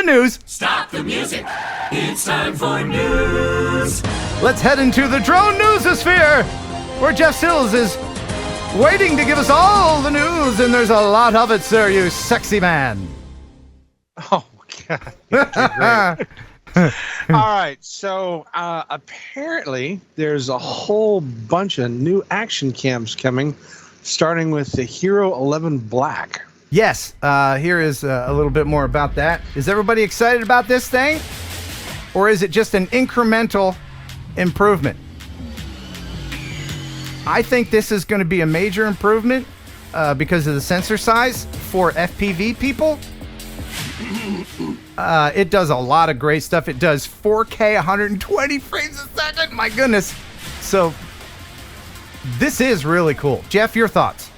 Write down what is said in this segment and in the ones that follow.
news. Stop the music. It's time for news. Let's head into the drone newsosphere, where Jeff Sills is waiting to give us all the news, and there's a lot of it, sir, you sexy man. Oh, God. Okay, great. All right, so apparently there's a whole bunch of new action cams coming, starting with the Hero 11 Black. Yes, here is a little bit more about that. Is everybody excited about this thing? Or is it just an incremental improvement? I think this is going to be a major improvement because of the sensor size for FPV people. It does a lot of great stuff. It does 4K 120 frames a second. My goodness. So this is really cool. Jeff, your thoughts?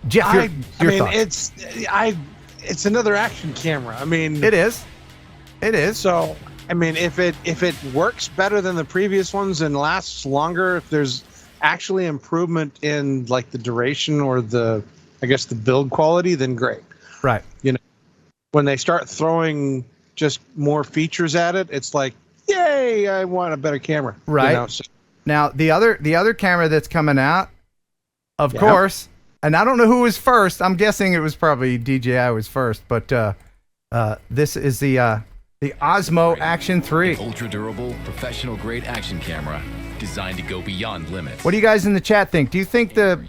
Jeff, your thoughts. It's another action camera. I mean, It is. So, I mean, if it works better than the previous ones and lasts longer, if there's actually improvement in like the duration or the build quality, then great. Right. You know, when they start throwing just more features at it, it's like, yay, I want a better camera. Right. You know, so. Now, the other camera that's coming out, of course, and I don't know who was first. I'm guessing it was probably DJI was first, but this is the Osmo Action 3. Ultra durable, professional grade action camera designed to go beyond limits. What do you guys in the chat think? Do you think the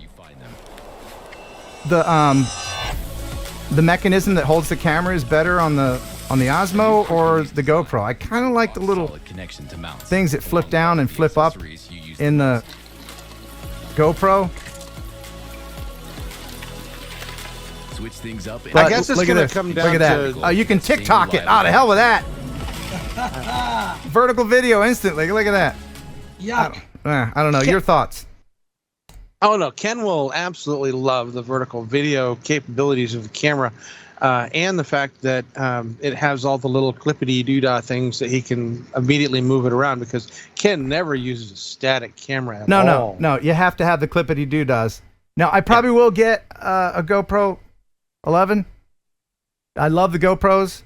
mechanism that holds the camera is better on the Osmo or the GoPro? I kind of like the little things that flip down and flip up in the GoPro. Switch things up. I guess it's going to come down Look at that. You can TikTok it. Oh, the hell with that. Vertical video instantly. Look at that. Yuck. I don't know. Your thoughts? Oh, no. Ken will absolutely love the vertical video capabilities of the camera and the fact that it has all the little clippity-doo-dah things that he can immediately move it around, because Ken never uses a static camera at all. No. You have to have the clippity-doo-dahs. Now, I probably will get a GoPro 11. I love the GoPros.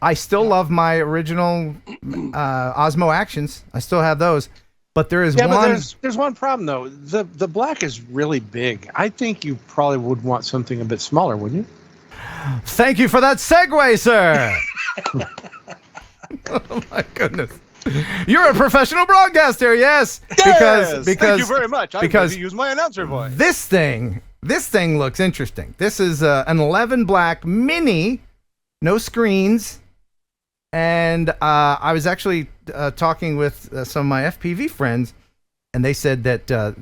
I still love my original Osmo Actions. I still have those. But there is one. But there's one problem though. The Black is really big. I think you probably would want something a bit smaller, wouldn't you? Thank you for that segue, sir. Oh my goodness. You're a professional broadcaster, yes. Yes! Because thank you very much. I'm going because to use my announcer voice. This thing looks interesting. This is an 11 Black Mini, no screens. And I was actually talking with some of my FPV friends, and they said that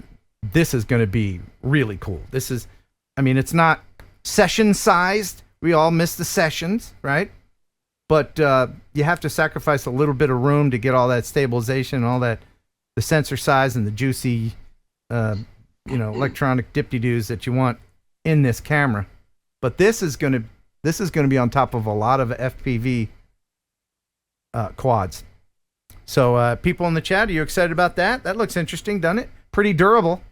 this is going to be really cool. It's not session sized. We all miss the sessions, right? But you have to sacrifice a little bit of room to get all that stabilization, and all that, the sensor size and the juicy, electronic dip-de-doos that you want in this camera. But this is going to be on top of a lot of FPV quads. So people in the chat, are you excited about that? That looks interesting, doesn't it? Pretty durable.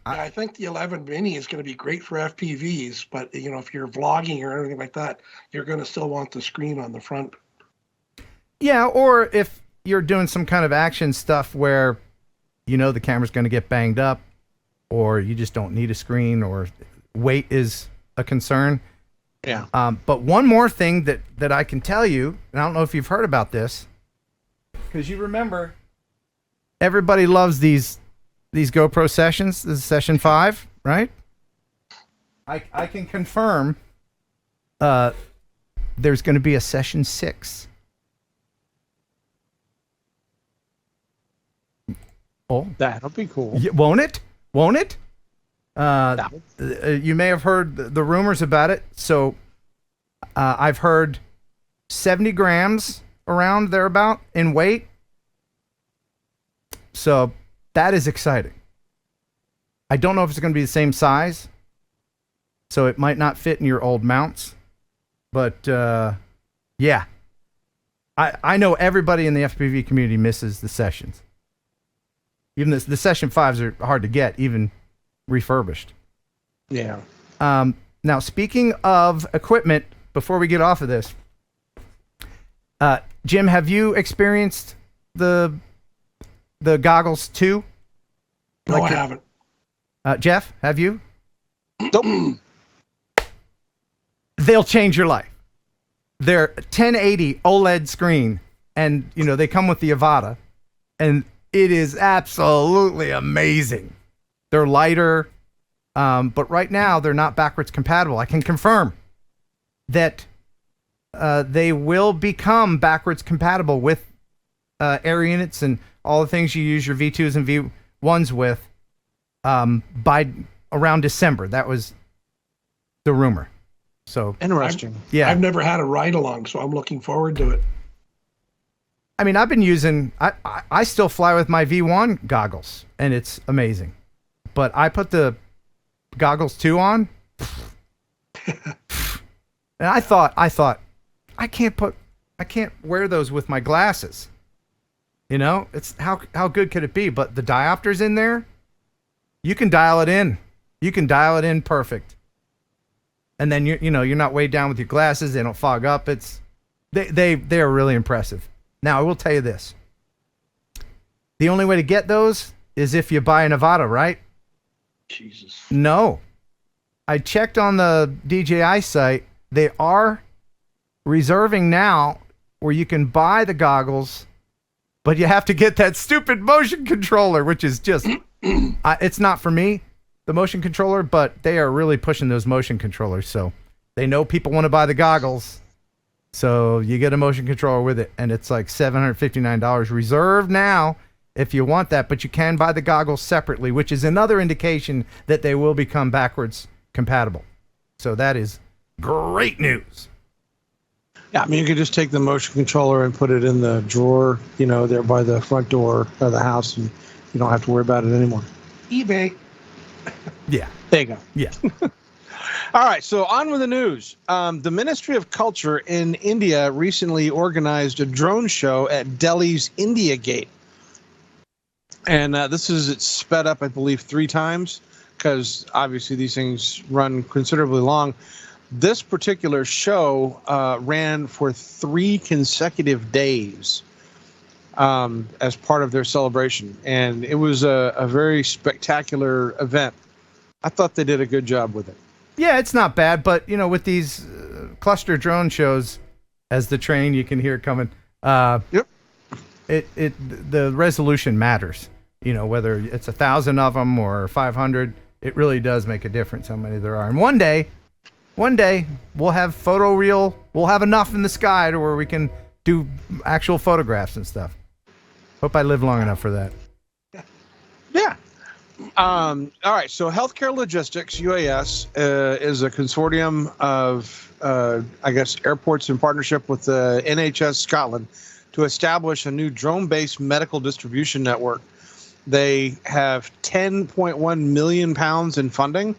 I think the 11 Mini is going to be great for FPVs, but if you're vlogging or anything like that, you're going to still want the screen on the front. Yeah, or if you're doing some kind of action stuff where the camera's going to get banged up, or you just don't need a screen, or weight is a concern. Yeah. But one more thing that I can tell you, and I don't know if you've heard about this, because you remember everybody loves these GoPro sessions. This is session 5, right? I can confirm there's going to be a session 6. Oh, that'll be cool. Won't it? You may have heard the rumors about it. So I've heard 70 grams around thereabout in weight. So that is exciting. I don't know if it's going to be the same size, so it might not fit in your old mounts. But yeah, I know everybody in the FPV community misses the sessions. Even the session 5s are hard to get, even refurbished. Yeah. Now, speaking of equipment, before we get off of this, Jim, have you experienced the goggles too? No, I haven't. Jeff, have you? Nope. They'll change your life. They're 1080 OLED screen, and they come with the Avata, and it is absolutely amazing. They're lighter, but right now they're not backwards compatible. I can confirm that they will become backwards compatible with air units and all the things you use your V2s and V1s with by around December. That was the rumor. So Interesting. I've never had a ride along, so I'm looking forward to it. I mean, I've been using. I still fly with my V1 goggles, and it's amazing. But I put the goggles 2 on, and I thought I can't wear those with my glasses. It's how good could it be? But the diopters in there, you can dial it in. You can dial it in perfect. And then you're not weighed down with your glasses. They don't fog up. They are really impressive. Now I will tell you this: the only way to get those is if you buy an Avata, right? Jesus. No, I checked on the DJI site. They are reserving now where you can buy the goggles, but you have to get that stupid motion controller, which is just it's not for me. The motion controller, but they are really pushing those motion controllers. So they know people want to buy the goggles. So you get a motion controller with it, and it's like $759 reserved now if you want that, but you can buy the goggles separately, which is another indication that they will become backwards compatible. So that is great news. Yeah, I mean, you could just take the motion controller and put it in the drawer, there by the front door of the house, and you don't have to worry about it anymore. eBay. Yeah. There you go. Yeah. All right, so on with the news. The Ministry of Culture in India recently organized a drone show at Delhi's India Gate. And it's sped up, I believe, 3 times, because obviously these things run considerably long. This particular show ran for 3 consecutive days as part of their celebration. And it was a very spectacular event. I thought they did a good job with it. Yeah, it's not bad, but with these cluster drone shows, as the train you can hear coming. Yep. The resolution matters. Whether it's 1,000 of them or 500, it really does make a difference how many there are. And one day we'll have photo reel. We'll have enough in the sky to where we can do actual photographs and stuff. Hope I live long enough for that. Yeah. All right. So Healthcare Logistics, UAS, is a consortium of, airports in partnership with the NHS Scotland to establish a new drone-based medical distribution network. They have £10.1 million in funding.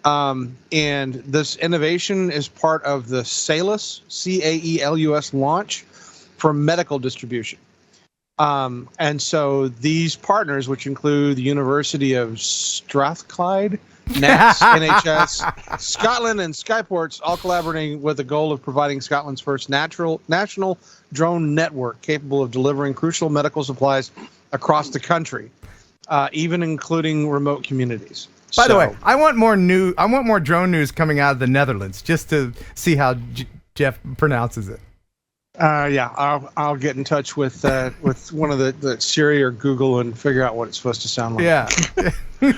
And this innovation is part of the Caelus, CAELUS launch for medical distribution. And so these partners, which include the University of Strathclyde, NETS, NHS, Scotland, and Skyports, all collaborating with the goal of providing Scotland's first national drone network capable of delivering crucial medical supplies across the country, even including remote communities. By the way, I want more drone news coming out of the Netherlands, just to see how Jeff pronounces it. I'll get in touch with one of the Siri or Google and figure out what it's supposed to sound like.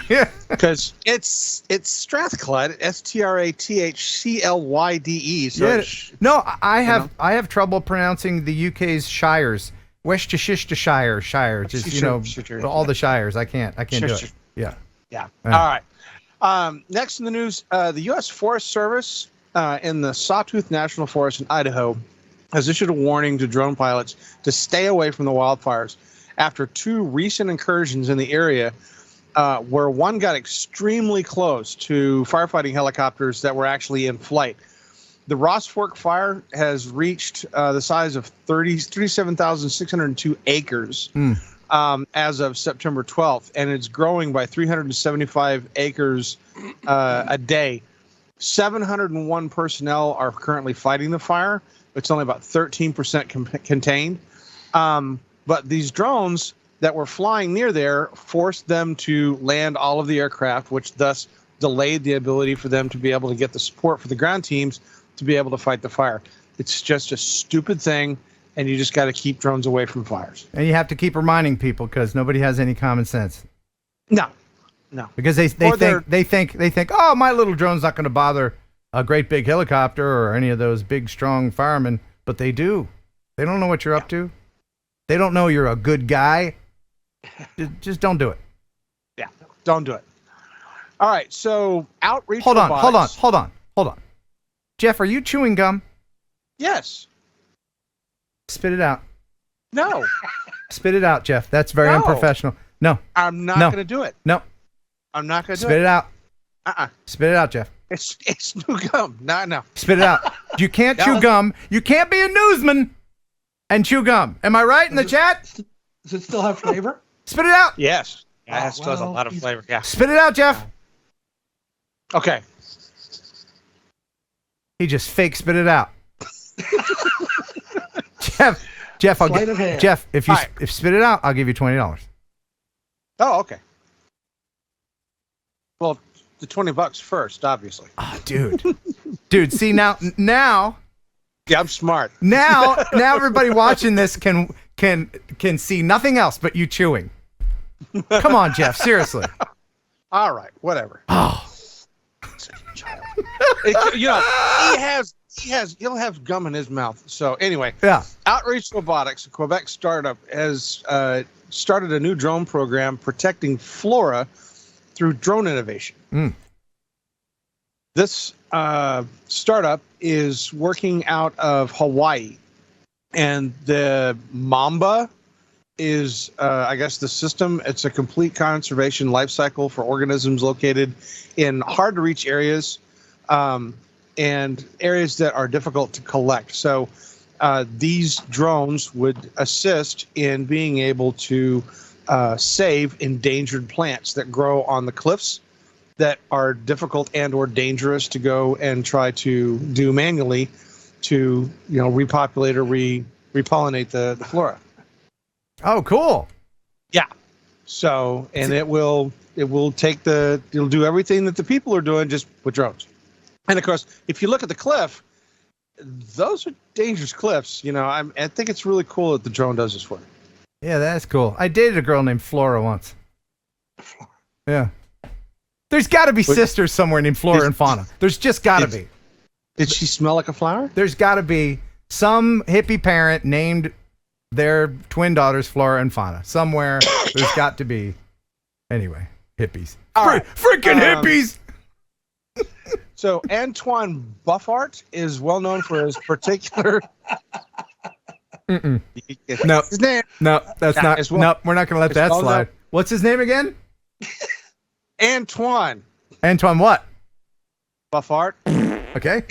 Yeah, because it's Strathclyde, STRATHCLYDE. So yeah. No, I have trouble pronouncing the UK's shires, Worcestershire Shire, just all the shires. I can't do it. Yeah. Yeah. All right. Next in the news, the U.S. Forest Service in the Sawtooth National Forest in Idaho has issued a warning to drone pilots to stay away from the wildfires after 2 recent incursions in the area where one got extremely close to firefighting helicopters that were actually in flight. The Ross Fork fire has reached the size of 37,602 acres as of September 12th, and it's growing by 375 acres a day. 701 personnel are currently fighting the fire. It's only about 13% contained. But these drones that were flying near there forced them to land all of the aircraft, which thus delayed the ability for them to be able to get the support for the ground teams to be able to fight the fire. It's just a stupid thing, and you just got to keep drones away from fires. And you have to keep reminding people because nobody has any common sense. No. Because they think, oh, my little drone's not going to bother a great big helicopter or any of those big, strong firemen. But they do. They don't know what you're up to. They don't know you're a good guy. Just don't do it. Yeah, don't do it. All right, so outreach. Hold on. Jeff, are you chewing gum? Yes. Spit it out. No. Spit it out, Jeff. That's very unprofessional. No. I'm not going to do it. No. I'm not going to do it. Spit it out. Uh-uh. Spit it out, Jeff. It's new gum. No. Spit it out. You can't chew gum. You can't be a newsman and chew gum. Am I right in the chat? Does it still have flavor? Spit it out. Yes. It still has a lot of flavor. Yeah. Spit it out, Jeff. Okay. He just fake spit it out. Jeff, if you spit it out, I'll give you $20. Oh, okay. Well, the $20 first, obviously. Oh, dude, see now. Yeah, I'm smart. Now everybody watching this can see nothing else but you chewing. Come on, Jeff, seriously. All right, whatever. Oh. He'll have gum in his mouth. So anyway, yeah. Outreach Robotics, a Quebec startup, has started a new drone program protecting flora through drone innovation. This startup is working out of Hawaii, and the Mamba is, I guess, the system. It's a complete conservation life cycle for organisms located in hard-to-reach areas and areas that are difficult to collect. So these drones would assist in being able to save endangered plants that grow on the cliffs that are difficult and or dangerous to go and try to do manually to, repopulate or repollinate the flora. Oh, cool. Yeah. So, and it'll do everything that the people are doing just with drones. And of course, if you look at the cliff, those are dangerous cliffs. I think it's really cool that the drone does this for you. Yeah, that's cool. I dated a girl named Flora once. Yeah. There's got to be sisters somewhere named Flora and Fauna. There's just got to be. Did she smell like a flower? There's got to be some hippie parent named their twin daughters Flora and Fauna. Somewhere there's got to be. Anyway, hippies. Freaking hippies! So Antoine Buffart is well known for his particular... No, his name. No, that's not. Well, no, we're not going to let that slide. What's his name again? Antoine. Antoine what? Buffart. Okay.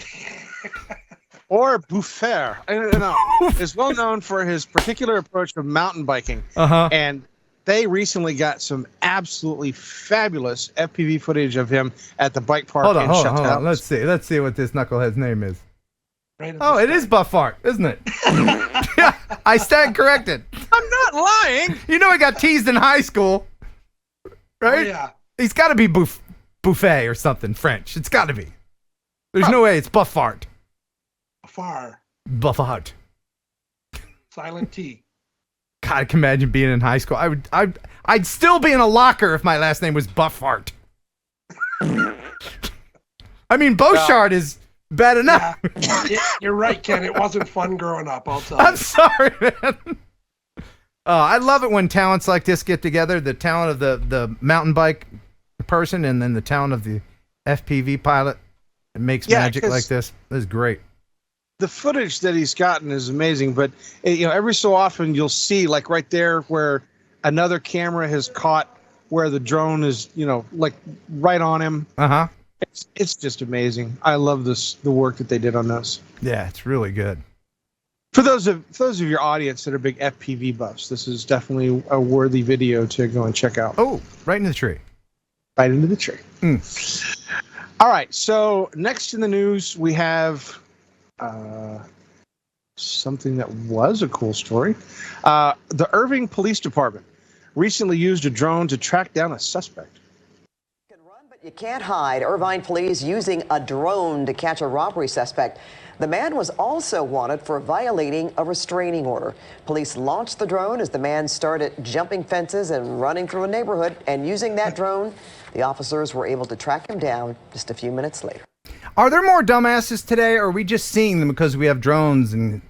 Or Buffet. Is well known for his particular approach to mountain biking. Uh-huh. And they recently got some absolutely fabulous FPV footage of him at the bike park. Hold on. Let's see what this knucklehead's name is. Oh, it is Buffart, isn't it? Yeah, I stand corrected. I'm not lying. I got teased in high school, right? Oh, yeah. He's got to be Buffet or something French. It's got to be. There's no way it's Buffart. Buffart. Silent T. God, I can imagine being in high school. I'd still be in a locker if my last name was Buffart. I mean, Beauchard is bad enough. Yeah, you're right, Ken. It wasn't fun growing up, I'll tell you. I'm sorry, man. I love it when talents like this get together. The talent of the mountain bike person and then the talent of the FPV pilot. It makes magic like this. This is great. The footage that he's gotten is amazing, but every so often you'll see like right there where another camera has caught where the drone is, like right on him. Uh-huh. It's just amazing. I love the work that they did on this. Yeah, it's really good. For those of your audience that are big FPV buffs, this is definitely a worthy video to go and check out. Oh, right into the tree. Right into the tree. All right. So next in the news, we have something that was a cool story. The Irving Police Department recently used a drone to track down a suspect. You can run, but you can't hide. Irvine police using a drone to catch a robbery suspect. The man was also wanted for violating a restraining order. Police launched the drone as the man started jumping fences and running through a neighborhood. And using that drone, the officers were able to track him down just a few minutes later. Are there more dumbasses today, or are we just seeing them because we have drones and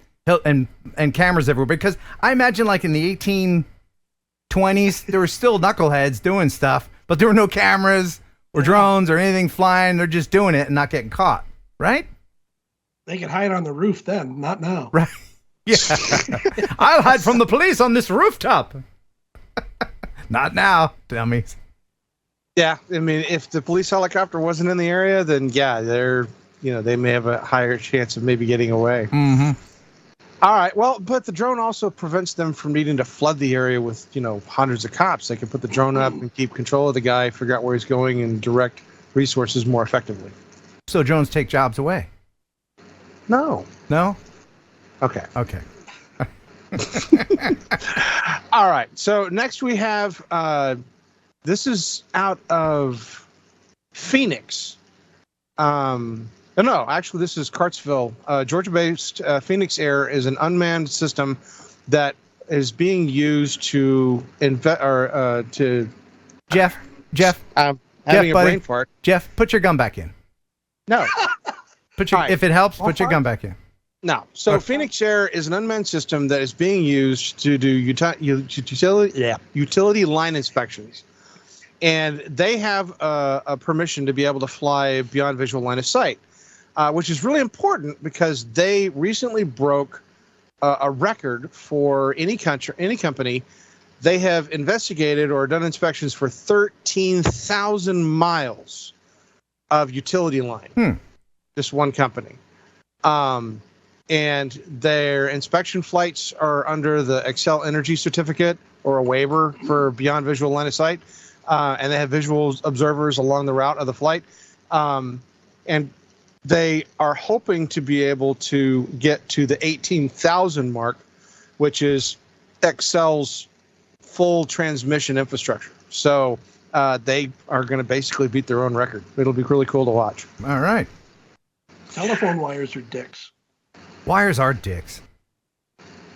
cameras everywhere? Because I imagine, like in the 1820s, there were still knuckleheads doing stuff, but there were no cameras or drones or anything flying. They're just doing it and not getting caught, right? They could hide on the roof then, not now. Right? Yeah. I'll hide from the police on this rooftop. Not now, dummies. Yeah, I mean, if the police helicopter wasn't in the area, then yeah, they may have a higher chance of maybe getting away. Mm-hmm. All right, well, but the drone also prevents them from needing to flood the area with, hundreds of cops. They can put the drone up and keep control of the guy, figure out where he's going, and direct resources more effectively. So drones take jobs away? No. No? Okay. Okay. All right, so next we have... this is out of Phoenix. No, actually, this is Cartsville. Georgia-based Phoenix Air is an unmanned system that is being used to Jeff. Having Jeff, a buddy. brain fart. Jeff, put your gun back in. No. Right. If it helps, put your gun back in. No. So Okay. Phoenix Air is an unmanned system that is being used to do utility line inspections. And they have a permission to be able to fly beyond visual line of sight, which is really important because they recently broke a record for any company. They have investigated or done inspections for 13,000 miles of utility line. Just one company. And their inspection flights are under the Excel Energy Certificate or a waiver for beyond visual line of sight. And they have visual observers along the route of the flight. And they are hoping to be able to get to the 18,000 mark, which is Excel's full transmission infrastructure. So they are going to basically beat their own record. It'll be really cool to watch. All right. Telephone wires are dicks. Wires are dicks.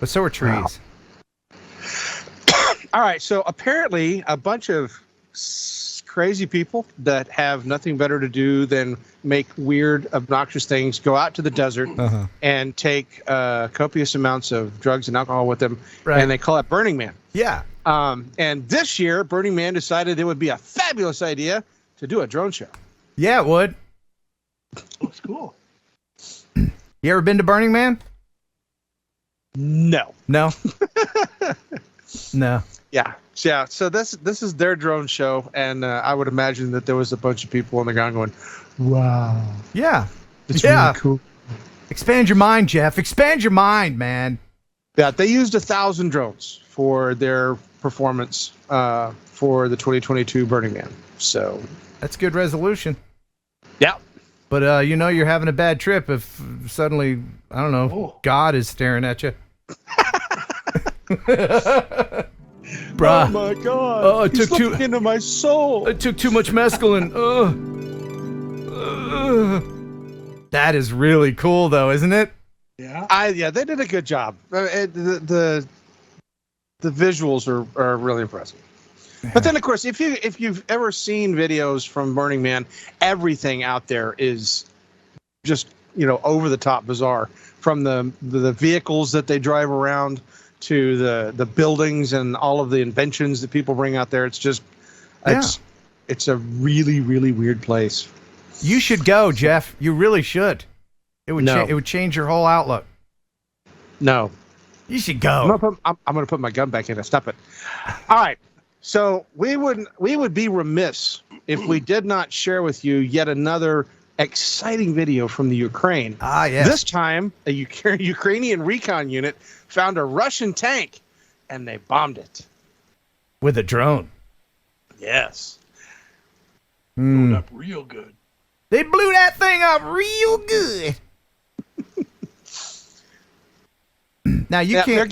But so are trees. Wow. All right. So apparently a bunch of crazy people that have nothing better to do than make weird, obnoxious things go out to the desert and take copious amounts of drugs and alcohol with them. Right. And they call it Burning Man. Yeah. And this year, Burning Man decided it would be a fabulous idea to do a drone show. Yeah, it would. Looks cool. You ever been to Burning Man? No. No? No. Yeah. So this is their drone show, and I would imagine that there was a bunch of people on the ground going, "Wow, yeah, it's really cool." Expand your mind, Jeff. Expand your mind, man. Yeah, they used 1,000 drones for their performance for the 2022 Burning Man. So that's good resolution. Yeah. But you're having a bad trip if suddenly, I don't know, God is staring at you. Bruh. Oh my God! Oh, it took looking into my soul. I took too much mescaline. That is really cool, though, isn't it? Yeah. Yeah, they did a good job. The visuals are really impressive. But then, of course, if you've ever seen videos from Burning Man, everything out there is just over the top bizarre. From the vehicles that they drive around to the buildings and all of the inventions that people bring out there. It's just it's a really, really weird place. You should go, Jeff. You really should. It would it would change your whole outlook. No. You should go. I'm gonna put my gun back in. Stop it. All right. So we would be remiss if we did not share with you yet another exciting video from the Ukraine. Ah, yes. This time, a Ukrainian recon unit found a Russian tank, and they bombed it. With a drone. Yes. Going up real good. They blew that thing up real good. Now you can't.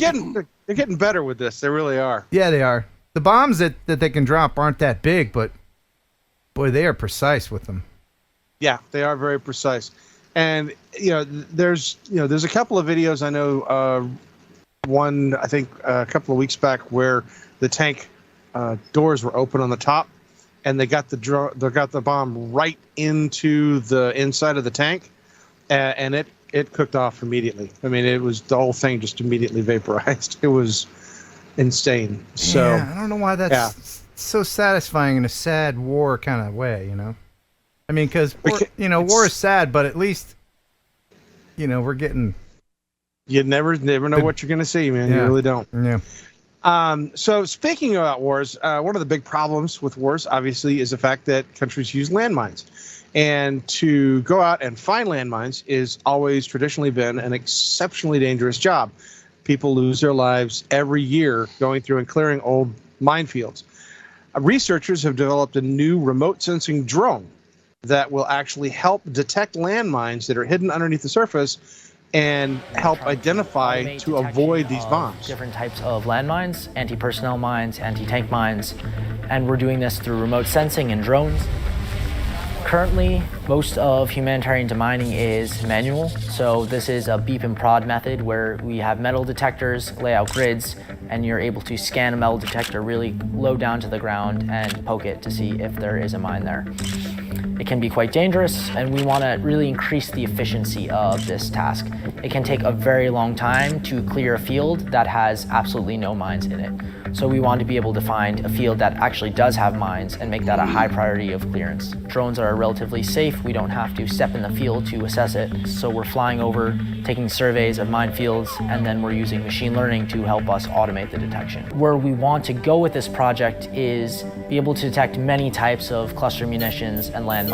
They're getting better with this. They really are. Yeah, they are. The bombs that they can drop aren't that big, but boy, they are precise with them. Yeah, they are very precise. And there's a couple of videos I know. One I think a couple of weeks back where the tank doors were open on the top, and they got the bomb right into the inside of the tank, and it cooked off immediately. I mean, it was the whole thing just immediately vaporized. It was insane. So yeah, I don't know why that's so satisfying in a sad war kind of way, I mean, because war is sad, but at least we're getting. You never know what you're going to see, man. Yeah. You really don't. Yeah. So speaking about wars, one of the big problems with wars, obviously, is the fact that countries use landmines. And to go out and find landmines is always traditionally been an exceptionally dangerous job. People lose their lives every year going through and clearing old minefields. Researchers have developed a new remote sensing drone that will actually help detect landmines that are hidden underneath the surface and help identify to avoid these bombs. Different types of landmines, anti-personnel mines, anti-tank mines, and we're doing this through remote sensing and drones. Currently, most of humanitarian demining is manual, so this is a beep and prod method where we have metal detectors, lay out grids, and you're able to scan a metal detector really low down to the ground and poke it to see if there is a mine there. It can be quite dangerous, and we want to really increase the efficiency of this task. It can take a very long time to clear a field that has absolutely no mines in it. So we want to be able to find a field that actually does have mines and make that a high priority of clearance. Drones are relatively safe. We don't have to step in the field to assess it. So we're flying over, taking surveys of minefields, and then we're using machine learning to help us automate the detection. Where we want to go with this project is be able to detect many types of cluster munitions and landmines.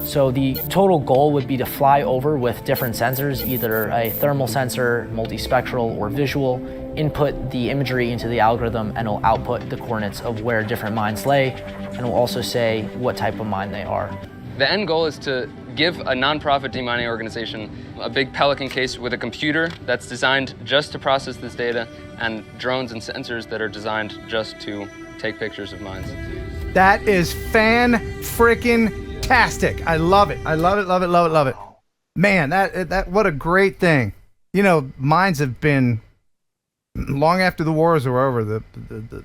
So the total goal would be to fly over with different sensors, either a thermal sensor, multispectral, or visual, input the imagery into the algorithm, and it'll output the coordinates of where different mines lay, and it'll also say what type of mine they are. The end goal is to give a nonprofit demining organization a big Pelican case with a computer that's designed just to process this data, and drones and sensors that are designed just to take pictures of mines. That is fan-frickin-tastic. I love it. I love it, love it, love it, love it. Man, that what a great thing. Mines have been, long after the wars are over, the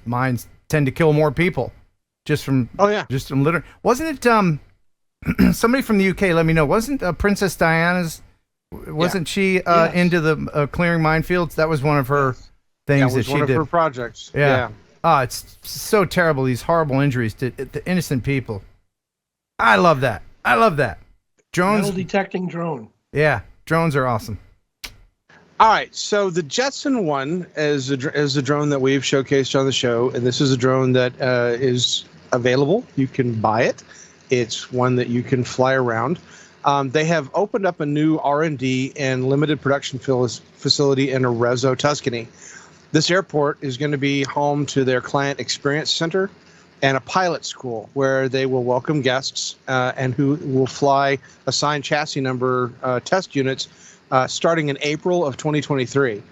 mines tend to kill more people just from litter. Wasn't it somebody from the UK let me know, wasn't Princess Diana's, wasn't she into the clearing minefields? That was one of her things that she did. One of her projects. Yeah. It's so terrible, these horrible injuries to innocent people. I love that. Drones. Metal detecting drone. Yeah, drones are awesome. All right, so the Jetson 1 is a drone that we've showcased on the show, and this is a drone that is available. You can buy it. It's one that you can fly around. They have opened up a new R&D and limited production facility in Arezzo, Tuscany. This airport is going to be home to their client experience center and a pilot school where they will welcome guests and who will fly assigned chassis number test units starting in April of 2023.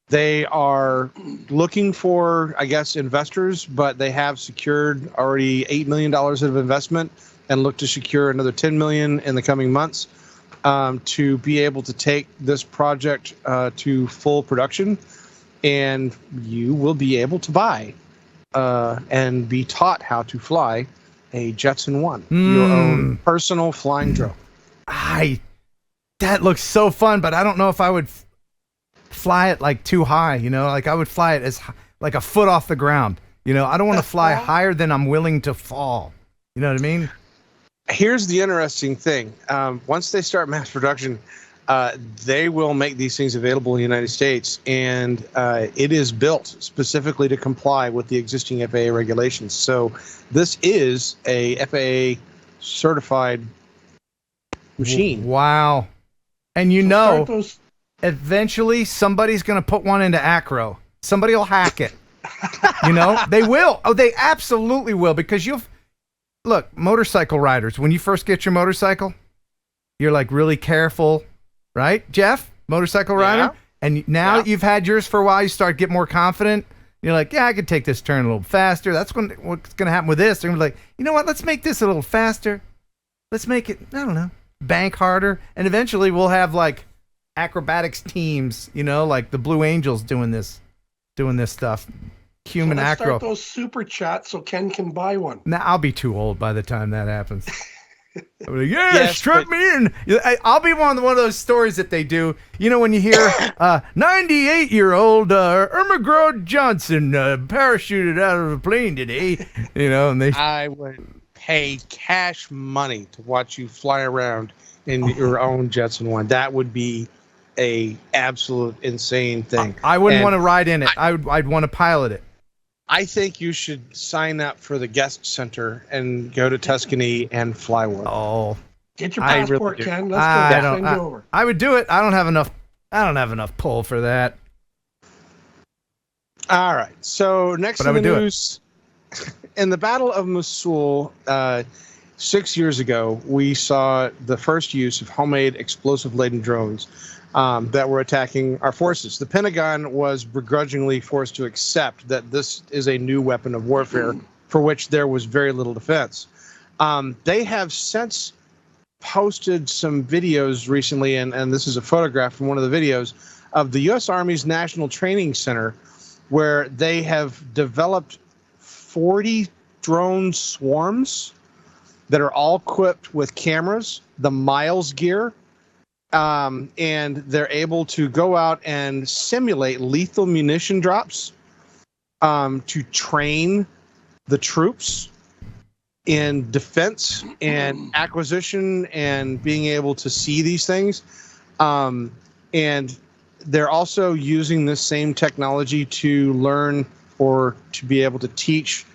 They are looking for, I guess, investors, but they have secured already $8 million of investment and look to secure another $10 million in the coming months to be able to take this project to full production. And you will be able to buy and be taught how to fly a Jetson 1, your own personal flying drone. That looks so fun, but I don't know if I would fly it like too high, like I would fly it as like a foot off the ground. I don't want to fly higher than I'm willing to fall. You know what I mean? Here's the interesting thing. Once they start mass production, they will make these things available in the United States, and it is built specifically to comply with the existing FAA regulations. So this is a FAA certified machine. Wow. And eventually somebody's going to put one into Acro. Somebody will hack it. They will. Oh, they absolutely will, because look, motorcycle riders, when you first get your motorcycle, you're like really careful, right, Jeff? Motorcycle rider? Yeah. And now that you've had yours for a while, you start to get more confident. You're like, yeah, I could take this turn a little faster. That's what's going to happen with this. They're going to be like, you know what? Let's make this a little faster. Let's make it, I don't know, bank harder. And eventually we'll have like acrobatics teams, you know, like the Blue Angels doing this stuff. Human let's acro. start those super chats so Ken can buy one. Now I'll be too old by the time that happens. I'm like, yes, Yes, strip me in. I'll be one of those stories that they do. You know, when you hear 98-year-old Ermagrod Johnson parachuted out of a plane today, you know, and they. I would pay cash money to watch you fly around in your own Jetson one. That would be a absolute insane thing. I wouldn't And want to ride in it. I'd want to pilot it. I think you should sign up for the guest center and go to Tuscany and fly one. Oh, Get your I really passport, do. Ken. Let's go. Send you over. I would do it. I don't have enough pull for that. All right. So next But I in the would do it. news, in the Battle of Mosul 6 years ago, we saw the first use of homemade explosive-laden drones that were attacking our forces. The Pentagon was begrudgingly forced to accept that this is a new weapon of warfare for which there was very little defense. They have since posted some videos recently, and this is a photograph from one of the videos of the U.S. Army's National Training Center, where they have developed 40 drone swarms that are all equipped with cameras, the Miles gear, and they're able to go out and simulate lethal munition drops to train the troops in defense and acquisition and being able to see these things. And they're also using this same technology to learn or to be able to teach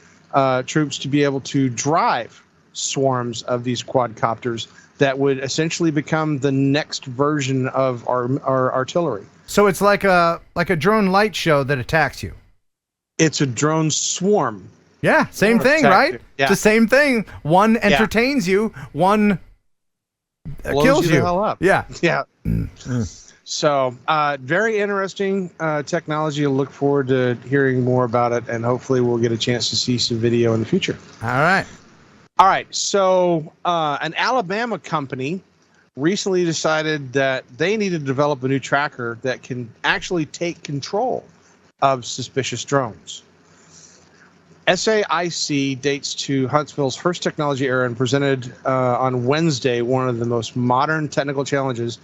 troops to be able to drive swarms of these quadcopters that would essentially become the next version of our artillery. So it's like a drone light show that attacks you. It's a drone swarm. Yeah, same thing, Attack right? you. Yeah. It's the same thing. One entertains you, one Blows kills you the hell up. Yeah. Yeah. So very interesting technology. I look forward to hearing more about it, and hopefully we'll get a chance to see some video in the future. All right. All right. So an Alabama company recently decided that they needed to develop a new tracker that can actually take control of suspicious drones. SAIC dates to Huntsville's first technology era and presented on Wednesday one of the most modern technical challenges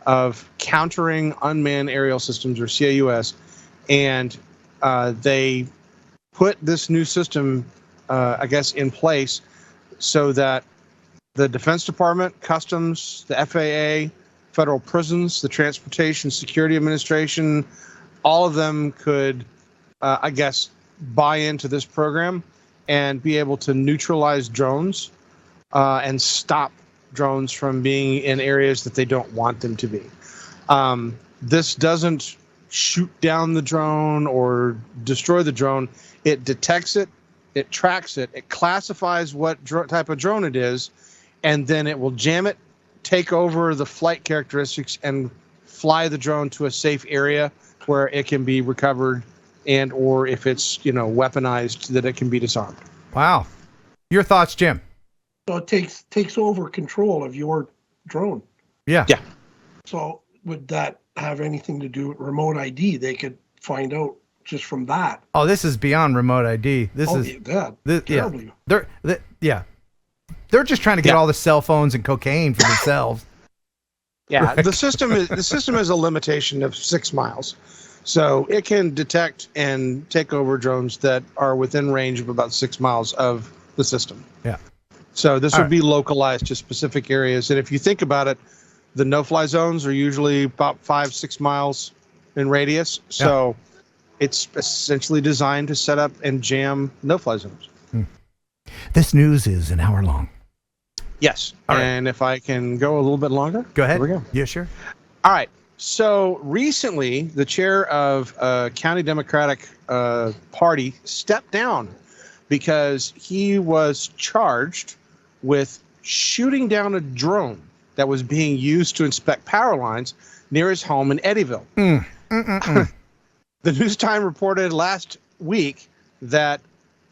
of countering unmanned aerial systems, or CAUS, and they put this new system, I guess, in place so that the Defense Department, Customs, the FAA, federal prisons, the Transportation Security Administration, all of them could, I guess, buy into this program and be able to neutralize drones and stop drones from being in areas that they don't want them to be. This doesn't shoot down the drone or destroy the drone. It detects it, it tracks it, it classifies what type of drone it is, and then it will jam it, take over the flight characteristics, and fly the drone to a safe area where it can be recovered, and or if it's weaponized, that it can be disarmed. Wow. Your thoughts, Jim? So it takes over control of your drone. Yeah. Yeah. So would that have anything to do with remote ID? They could find out just from that. Oh, this is beyond remote ID. This is terribly. Yeah. They're just trying to get all the cell phones and cocaine for themselves. Yeah, the system is a limitation of 6 miles. So it can detect and take over drones that are within range of about 6 miles of the system. Yeah. So this would be localized to specific areas. And if you think about it, the no-fly zones are usually about 5-6 miles in radius. So it's essentially designed to set up and jam no-fly zones. This news is an hour long. Yes. And if I can go a little bit longer. Go ahead. Here we go. Yeah, sure. All right. So recently, the chair of County Democratic Party stepped down because he was charged with shooting down a drone that was being used to inspect power lines near his home in Eddyville. The News Time reported last week that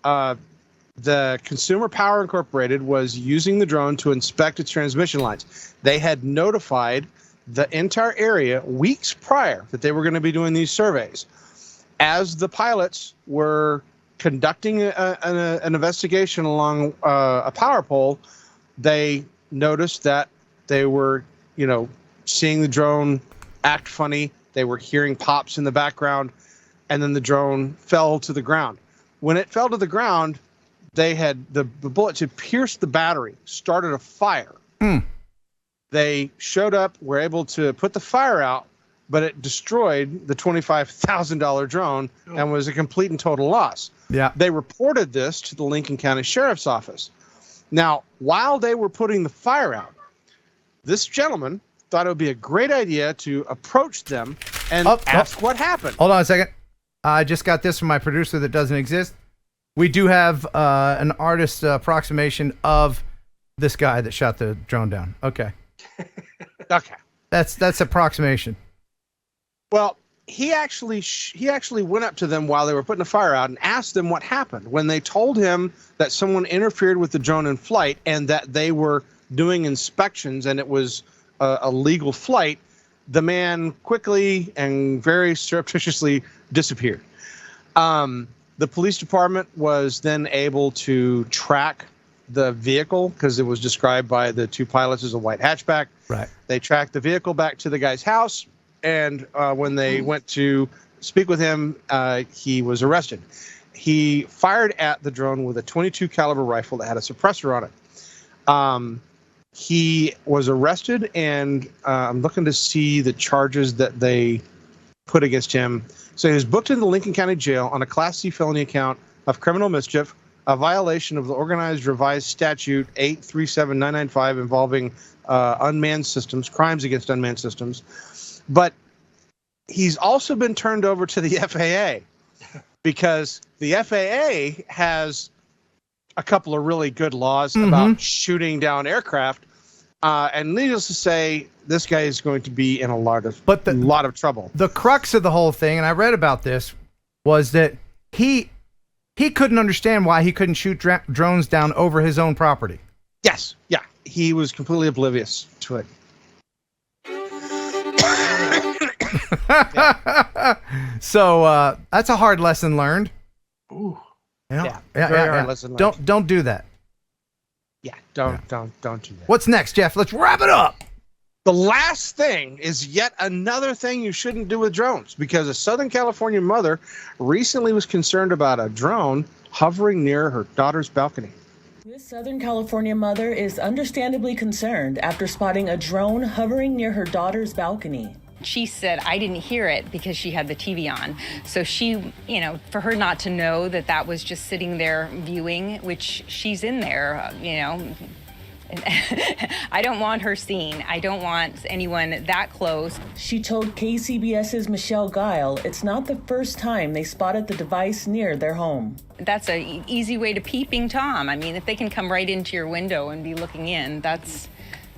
the Consumer Power Incorporated was using the drone to inspect its transmission lines. They had notified the entire area weeks prior that they were going to be doing these surveys. As the pilots were conducting an investigation along a power pole, they noticed that they were, seeing the drone act funny. They were hearing pops in the background, and then the drone fell to the ground. When it fell to the ground, the bullets had pierced the battery, started a fire. They showed up, were able to put the fire out, but it destroyed the $25,000 drone and was a complete and total loss. Yeah. They reported this to the Lincoln County Sheriff's Office. Now, while they were putting the fire out, this gentleman thought it would be a great idea to approach them and ask what happened. Hold on a second. I just got this from my producer that doesn't exist. We do have an artist's approximation of this guy that shot the drone down. Okay. Okay. That's approximation. Well, he actually went up to them while they were putting the fire out and asked them what happened. When they told him that someone interfered with the drone in flight and that they were doing inspections and it was a legal flight, the man quickly and very surreptitiously disappeared. The police department was then able to track the vehicle because it was described by the two pilots as a white hatchback. Right. They tracked the vehicle back to the guy's house, and when they went to speak with him, he was arrested. He fired at the drone with a .22 caliber rifle that had a suppressor on it. He was arrested, and I'm looking to see the charges that they put against him. So he was booked into the Lincoln County Jail on a Class C felony account of criminal mischief, a violation of the Organized Revised Statute 837995 involving unmanned systems, crimes against unmanned systems. But he's also been turned over to the FAA because the FAA has a couple of really good laws about shooting down aircraft. And needless to say, this guy is going to be in a lot of trouble. The crux of the whole thing, and I read about this, was that he couldn't understand why he couldn't shoot drones down over his own property. Yes, yeah, he was completely oblivious to it. So that's a hard lesson learned. Ooh. Yeah, very hard lesson learned. Don't do that. Yeah, don't do that. What's next, Jeff? Let's wrap it up. The last thing is yet another thing you shouldn't do with drones, because a Southern California mother recently was concerned about a drone hovering near her daughter's balcony. This Southern California mother is understandably concerned after spotting a drone hovering near her daughter's balcony. She said, I didn't hear it because she had the TV on. So she, for her not to know that that was just sitting there viewing, which she's in there, I don't want her seen. I don't want anyone that close. She told KCBS's Michelle Guile it's not the first time they spotted the device near their home. That's an easy way to peeping Tom. I mean, if they can come right into your window and be looking in, that's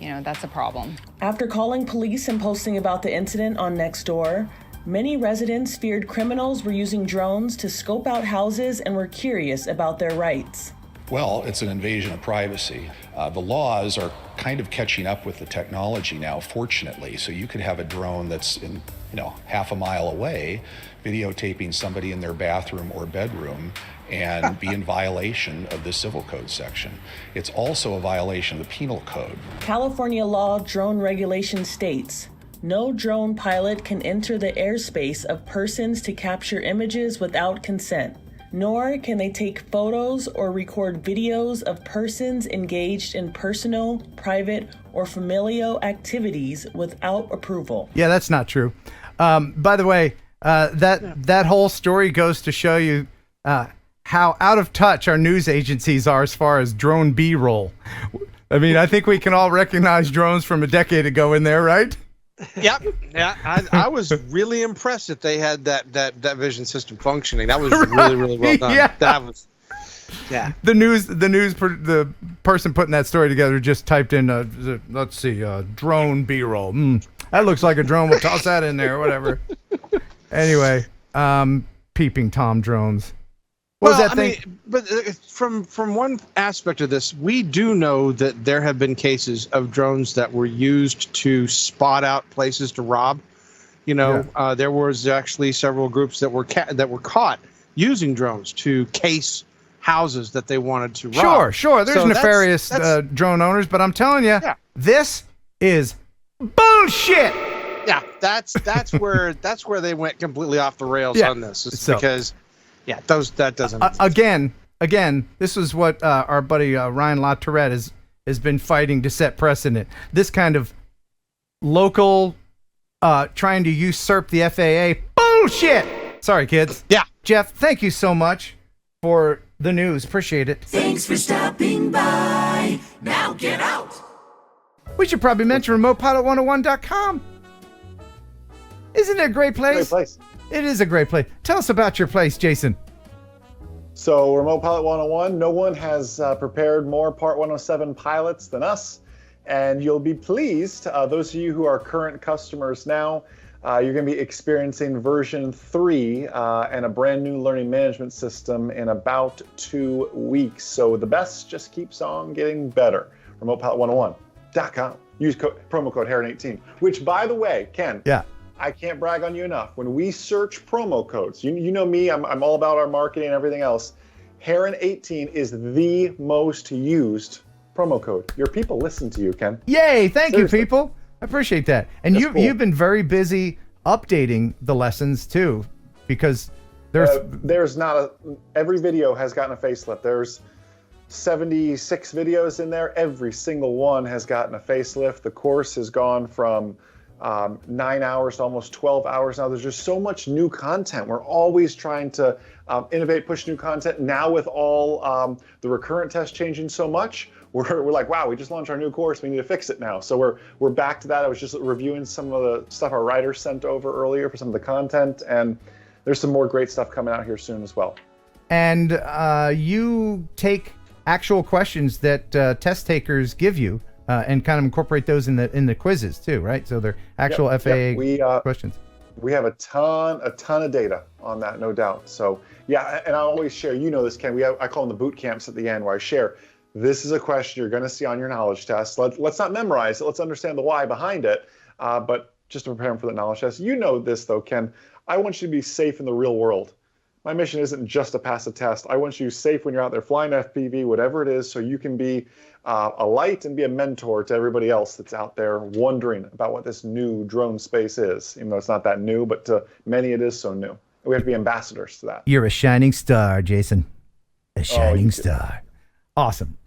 a problem. After calling police and posting about the incident on Nextdoor, many residents feared criminals were using drones to scope out houses and were curious about their rights. Well, it's an invasion of privacy. The laws are kind of catching up with the technology now, fortunately. So you could have a drone that's in, half a mile away, videotaping somebody in their bathroom or bedroom and be in violation of the civil code section. It's also a violation of the penal code. California law drone regulation states, no drone pilot can enter the airspace of persons to capture images without consent, nor can they take photos or record videos of persons engaged in personal, private, or familial activities without approval. Yeah, that's not true. By the way, that whole story goes to show you how out of touch our news agencies are as far as drone B-roll. I mean, I think we can all recognize drones from a decade ago in there, right? Yep. Yeah, I was really impressed that they had that vision system functioning. That was really, really well done. Yeah. That was. Yeah. The person putting that story together just typed in, let's see, drone B-roll. That looks like a drone. We'll toss that in there, whatever. Anyway, peeping Tom drones. What was that thing? But from one aspect of this, we do know that there have been cases of drones that were used to spot out places to rob. There was actually several groups that were caught using drones to case houses that they wanted to rob. Sure. There's nefarious drone owners, but I'm telling you, this is bullshit. Yeah, that's where they went completely off the rails on this. Because that doesn't. Again, this is what our buddy Ryan LaTourette has been fighting to set precedent. This kind of local trying to usurp the FAA bullshit. Sorry, kids. Yeah, Jeff, thank you so much for the news. Appreciate it. Thanks for stopping by. Now get out. We should probably mention remotepilot101.com. Isn't it a great place? Great place. It is a great place. Tell us about your place, Jason. So, Remote Pilot 101, no one has prepared more Part 107 pilots than us. And you'll be pleased, those of you who are current customers now, you're going to be experiencing version 3 and a brand new learning management system in about 2 weeks. So the best just keeps on getting better. RemotePilot101.com. Use promo code Heron18, which, by the way, Ken, I can't brag on you enough. When we search promo codes, you know me, I'm all about our marketing and everything else. Heron18 is the most used promo code. Your people listen to you, Ken. Yay! Thank you, people. I appreciate that. And you've been very busy updating the lessons too, because there's not every video has gotten a facelift. There's 76 videos in there. Every single one has gotten a facelift. The course has gone from 9 hours to almost 12 hours now. There's just so much new content. We're always trying to innovate, push new content. Now with all the recurrent tests changing so much, we're like, wow, we just launched our new course. We need to fix it now. So we're back to that. I was just reviewing some of the stuff our writers sent over earlier for some of the content, and there's some more great stuff coming out here soon as well. And you take actual questions that test takers give you and kind of incorporate those in the quizzes too, right? So they're actual FAA questions. We have a ton of data on that, no doubt. So yeah, and I always share, you know this, Ken, I call them the boot camps at the end, where I share, this is a question you're going to see on your knowledge test. Let's not memorize it. Let's understand the why behind it, but just to prepare them for the knowledge test. You know this though, Ken, I want you to be safe in the real world. My mission isn't just to pass a test. I want you safe when you're out there flying FPV, whatever it is, so you can be a light and be a mentor to everybody else that's out there wondering about what this new drone space is, even though it's not that new, but to many it is so new. We have to be ambassadors to that. You're a shining star, Jason. A shining star. Awesome.